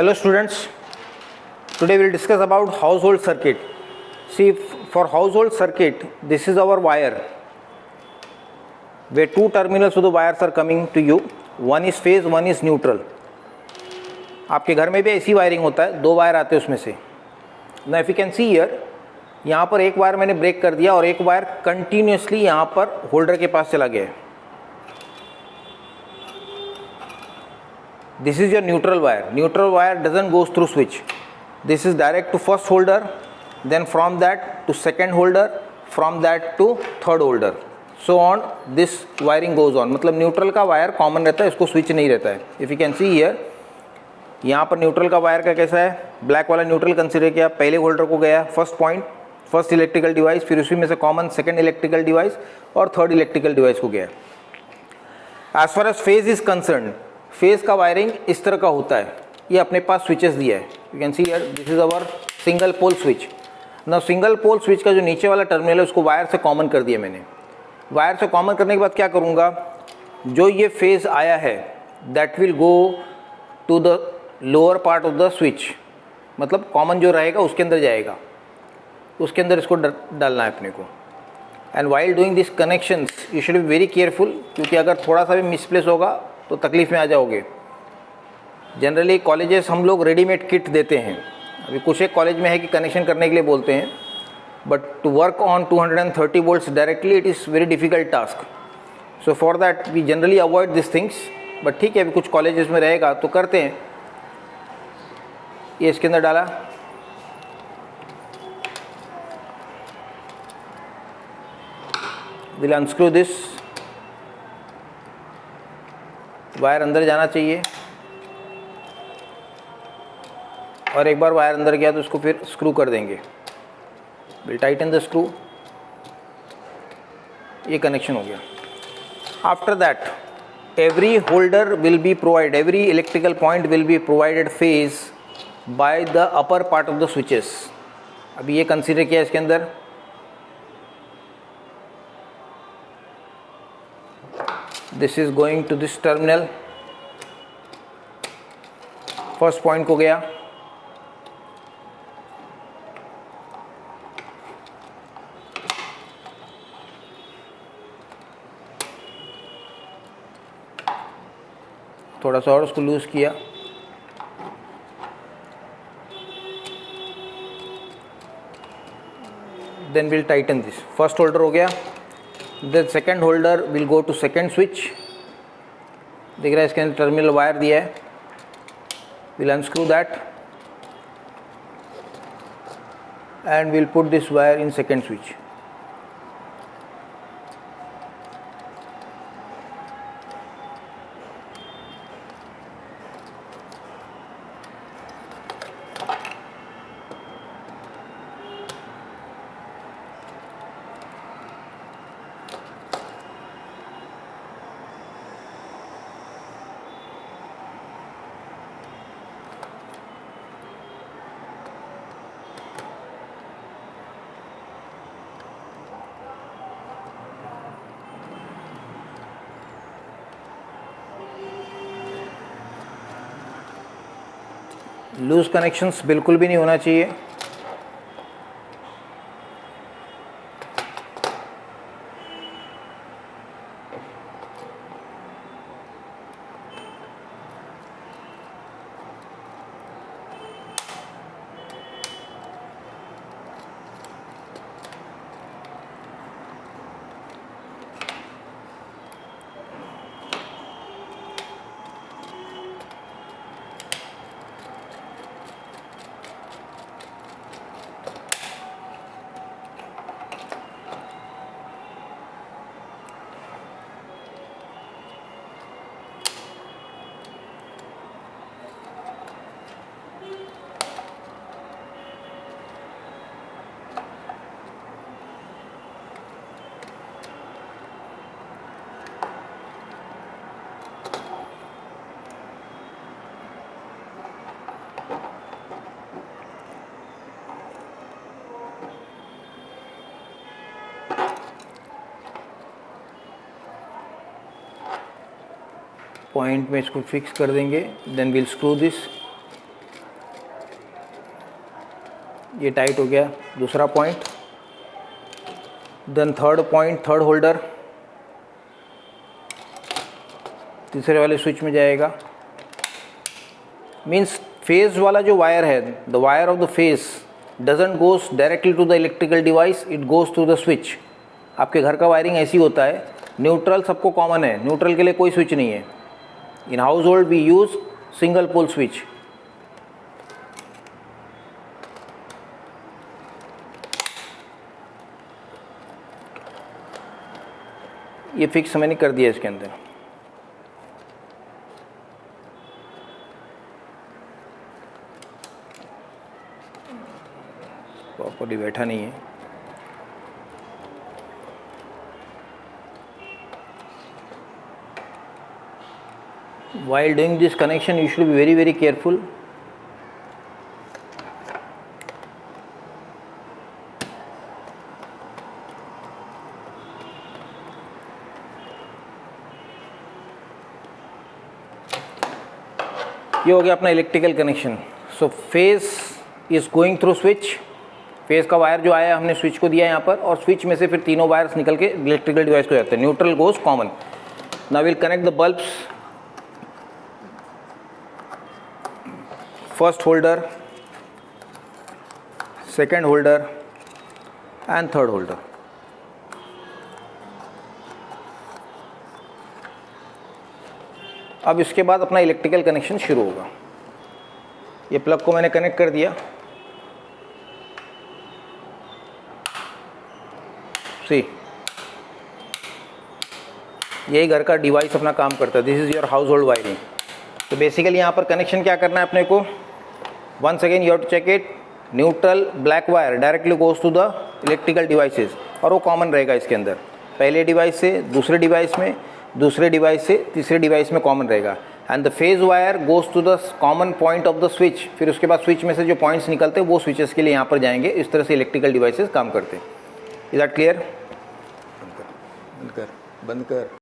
Hello students, today we will discuss about household circuit. See, for household circuit, this is our wire where two terminals of the wires are coming to you. One is phase, one is neutral. आपके घर में भी ऐसी wiring होता है, दो wire आते हैं उसमें से. Now if you can see here, यहाँ पर एक वायर मैंने ब्रेक कर दिया और एक वायर कंटिन्यूसली यहाँ पर होल्डर के पास चला गया है. This is your neutral wire. Neutral wire doesn't goes through switch. This is direct to first holder, then from that to second holder, from that to third holder. So on this wiring goes on. मतलब neutral का wire common रहता है, इसको switch नहीं रहता है. If you can see here, यहाँ पर न्यूट्रल का वायर का कैसा है, ब्लैक वाला न्यूट्रल कंसिडर किया, पहले होल्डर को गया first point, first electrical device, फिर उसी में से कॉमन सेकंड इलेक्ट्रिकल डिवाइस और थर्ड इलेक्ट्रिकल डिवाइस को गया. As far as phase is concern, phase का वायरिंग इस तरह का होता है. ये अपने पास स्विचेस दिया है. You can see here, this is our single pole switch. ना सिंगल पोल स्विच का जो नीचे वाला टर्मिनल है उसको वायर से कॉमन कर दिया मैंने. वायर से कॉमन करने के बाद क्या करूँगा, जो ये फेज आया है that will go to the lower part of the switch. मतलब कॉमन जो रहेगा उसके अंदर जाएगा, उसके अंदर इसको डालना है अपने को. And while doing this connections you should be very careful, क्योंकि अगर थोड़ा सा भी मिसप्लेस होगा तो तकलीफ़ में आ जाओगे. जनरली कॉलेजेस हम लोग रेडीमेड किट देते हैं. अभी कुछ एक कॉलेज में है कि कनेक्शन करने के लिए बोलते हैं, but to work on 230 volts directly it is very difficult task. So for that we generally avoid this things. But ठीक है, अभी कुछ कॉलेजेस में रहेगा तो करते हैं. ये इसके अंदर डाला, विल अनस्क्रू दिस. वायर अंदर जाना चाहिए और एक बार वायर अंदर गया तो उसको फिर स्क्रू कर देंगे. Will tighten the screw. ये कनेक्शन हो गया. After that every holder will be provide, every electrical point will be provided phase by the upper part of the switches. अभी ये कंसीडर किया इसके अंदर. This is going to this terminal. First point को गया, थोड़ा सा और उसको लूज किया. Then will tighten this. First holder हो गया. The second holder will go to second switch. दिख रहा है इसके अंदर टर्मिनल वायर दिया है. Will unscrew that and will put this wire in second switch. Loose connections बिल्कुल भी नहीं होना चाहिए. पॉइंट में इसको फिक्स कर देंगे. Then will screw this. ये टाइट हो गया दूसरा point. Then third point, third holder तीसरे वाले स्विच में जाएगा। मीन्स फेज वाला जो वायर है, the wire of the phase doesn't goes directly to the electrical device, it goes to the switch. आपके घर का वायरिंग ऐसी होता है, न्यूट्रल सबको कॉमन है, न्यूट्रल के लिए कोई स्विच नहीं है। In household we use single pole switch. ये फिक्स मैंने कर दिया इसके अंदर। प्रॉपर्ली बैठा नहीं है। While doing this connection, you should be very, very careful. ये हो गया अपना electrical connection. So phase is going through switch. Phase का वायर जो आया हमने स्विच को दिया यहाँ पर, और स्विच में से फिर तीनों वायर्स निकल के इलेक्ट्रिकल डिवाइस को जाते हैं। Neutral goes common. Now will connect the bulbs. First holder, second holder and third holder. अब इसके बाद अपना इलेक्ट्रिकल कनेक्शन शुरू होगा। ये प्लग को मैंने कनेक्ट कर दिया। सी, यही घर का डिवाइस अपना काम करता है। This is your household wiring. तो बेसिकली यहाँ पर कनेक्शन क्या करना है अपने को, once again you have to check it. Neutral black wire directly goes to the electrical devices, और वो कॉमन रहेगा इसके अंदर। पहले डिवाइस से दूसरे डिवाइस में, दूसरे डिवाइस से तीसरे डिवाइस में कॉमन रहेगा। And the phase wire goes to the common point of the switch. फिर उसके बाद स्विच में से जो पॉइंट्स निकलते हैं वो स्विचेस के लिए यहाँ पर जाएंगे। इस तरह से इलेक्ट्रिकल डिवाइसेस काम करते हैं। Is that clear? बंद कर, बंद कर, बंद कर।